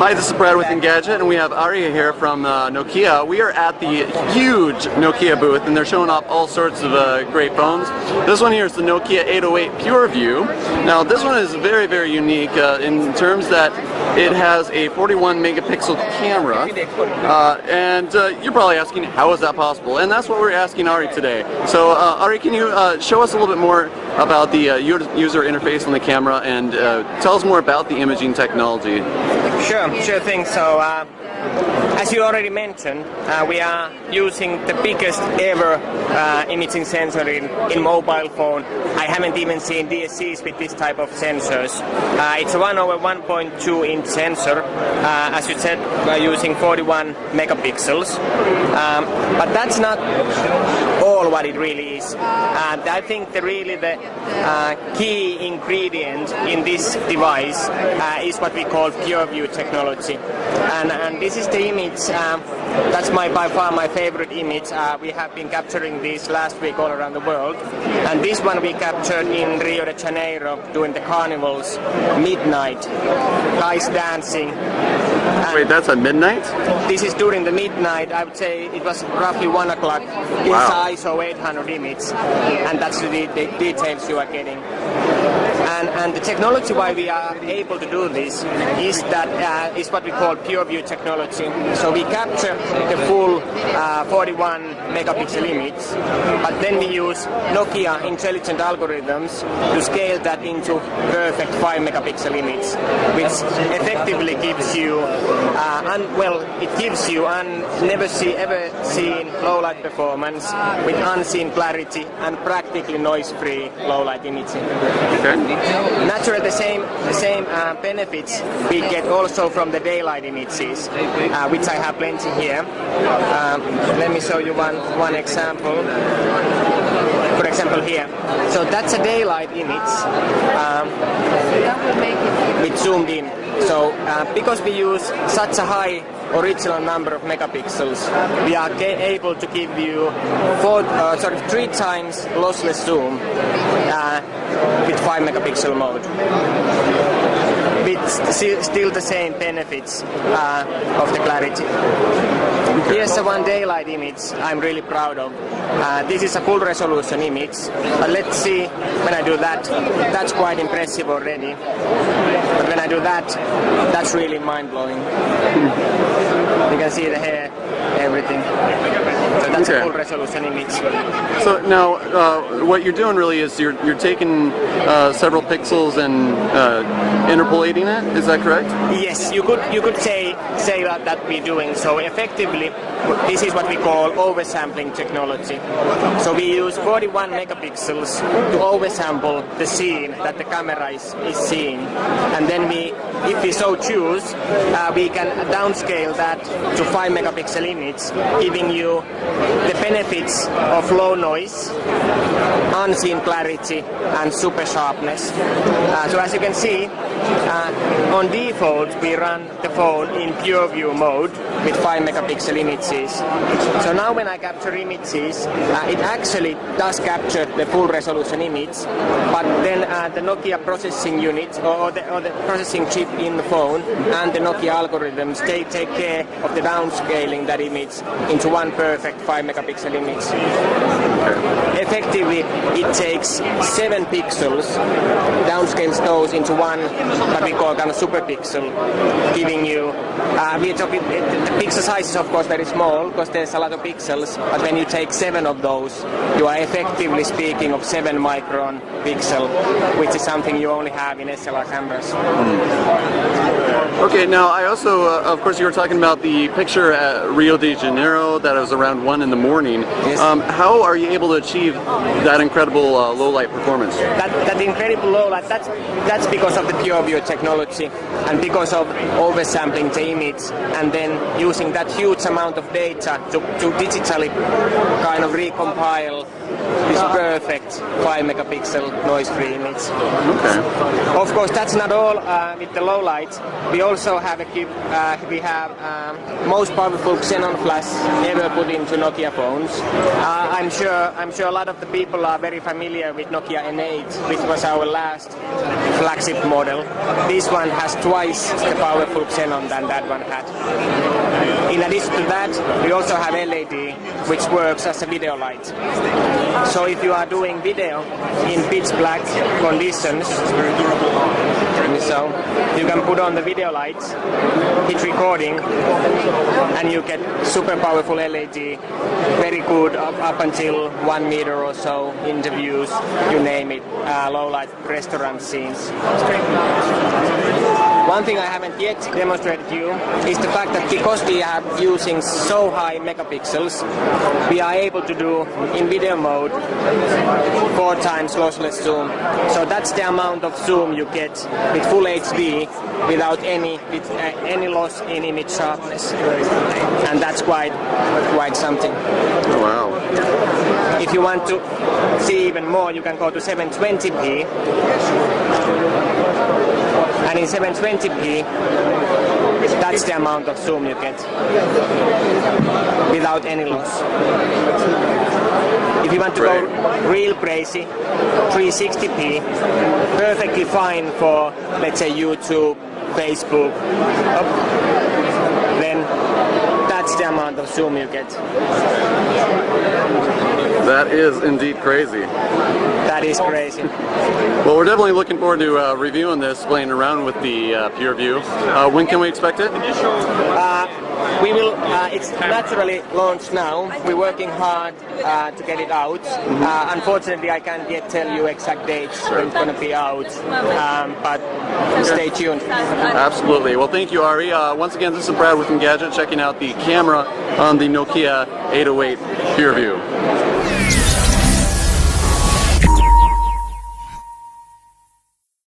Hi, this is Brad with Engadget, and we have Ari here from Nokia. We are at the huge Nokia booth, and they're showing off all sorts of great phones. This one here is the Nokia 808 PureView. Now, this one is very, very unique in terms that it has a 41 megapixel camera, and you're probably asking, how is that possible? And that's what we're asking Ari today. So, Ari, can you show us a little bit more about the user interface on the camera, and tell us more about the imaging technology? Sure thing. So, as you already mentioned, we are using the biggest ever imaging sensor in mobile phone. I haven't even seen DSCs with this type of sensors. It's a 1/1.2 inch sensor. As you said, we're using 41 megapixels. But that's not all what it really is. I think the key ingredient in this device is what we call PureView technology. And this is the image, that's by far my favorite image. We have been capturing this last week all around the world. And this one we captured in Rio de Janeiro during the carnivals, midnight, guys dancing. Wait, that's at midnight? This is during the midnight. I would say it was roughly 1 o'clock. Wow. It's ISO 800 image, and that's the details you are getting. And the technology why we are able to do this is that is what we call PureView technology. So we capture the full 41 megapixel image, but then we use Nokia intelligent algorithms to scale that into perfect 5 megapixel image, which effectively gives you never ever seen low light performance with unseen clarity and practically noise-free low light imaging. Okay. Naturally, the same benefits we get also from the daylight images, which I have plenty here. Let me show you one example. For example, here. So that's a daylight image with zoomed in. So because we use such a high original number of megapixels, we are able to give you 3 times lossless zoom with 5 megapixel mode, with still the same benefits of the clarity. Here's a one daylight image I'm really proud of. This is a full resolution image, but let's see when I do that. That's quite impressive already. But when I do that, that's really mind-blowing. You can see the hair, everything. So that's a full resolution image. So now, what you're doing really is you're taking several pixels and interpolating it. Is that correct? Yes, you could say that we're doing. So effectively, this is what we call oversampling technology. So we use 41 megapixels to oversample the scene that the camera is seeing, and then if we so choose, we can downscale that to 5 megapixel image, giving you the benefits of low noise, unseen clarity, and super sharpness. So as you can see, on default we run the phone in PureView mode with 5 megapixel images. So now when I capture images, it actually does capture the full resolution image, but then the Nokia processing unit or the processing chip in the phone and the Nokia algorithms, they take care of the downscaling that image into one perfect 5 megapixel image. Effectively, it takes 7 pixels, downscales those into one, what we call kind of super pixel, giving you, the pixel size is of course very small because there's a lot of pixels, but when you take 7 of those, you are effectively speaking of 7 micron pixel, which is something you only have in SLR cameras. Okay, now I also, of course, you were talking about the picture at Rio de Janeiro that was around 1 in the morning. Yes. How are you able to achieve that incredible low light performance? That incredible low light, that's because of the PureView technology and because of oversampling the image and then using that huge amount of data to digitally kind of recompile this perfect 5 megapixel noise-free image. Okay. Of course, that's not all with the low light. We also have most powerful xenon flash ever put into Nokia phones. I'm sure a lot of the people are very familiar with Nokia N8, which was our last flagship model. This one has twice the powerful xenon than that one had. In addition to that, we also have LED, which works as a video light. So if you are doing video in pitch black conditions, so you can put on the video lights, hit recording, and you get super powerful LED, very good up until 1 meter or so, interviews, you name it, low light restaurant scenes. One thing I haven't yet demonstrated to you is the fact that because we are using so high megapixels, we are able to do in video mode 4 times lossless zoom. So that's the amount of zoom you get with full HD without any loss in image sharpness, and that's quite something. Oh, wow. If you want to see even more, you can go to 720p. And in 720p, that's the amount of zoom you get without any loss. If you want to go real crazy, 360p, perfectly fine for, let's say, YouTube, Facebook, then that's the amount of zoom you get. That is indeed crazy. That is crazy. Well, we're definitely looking forward to reviewing this, playing around with the PureView. When can we expect it? We will. It's naturally launched now. We're working hard to get it out. Unfortunately, I can't yet tell you exact dates when it's going to be out, but stay tuned. Absolutely. Well, thank you, Ari. Once again, this is Brad with Engadget, checking out the camera on the Nokia 808 PureView.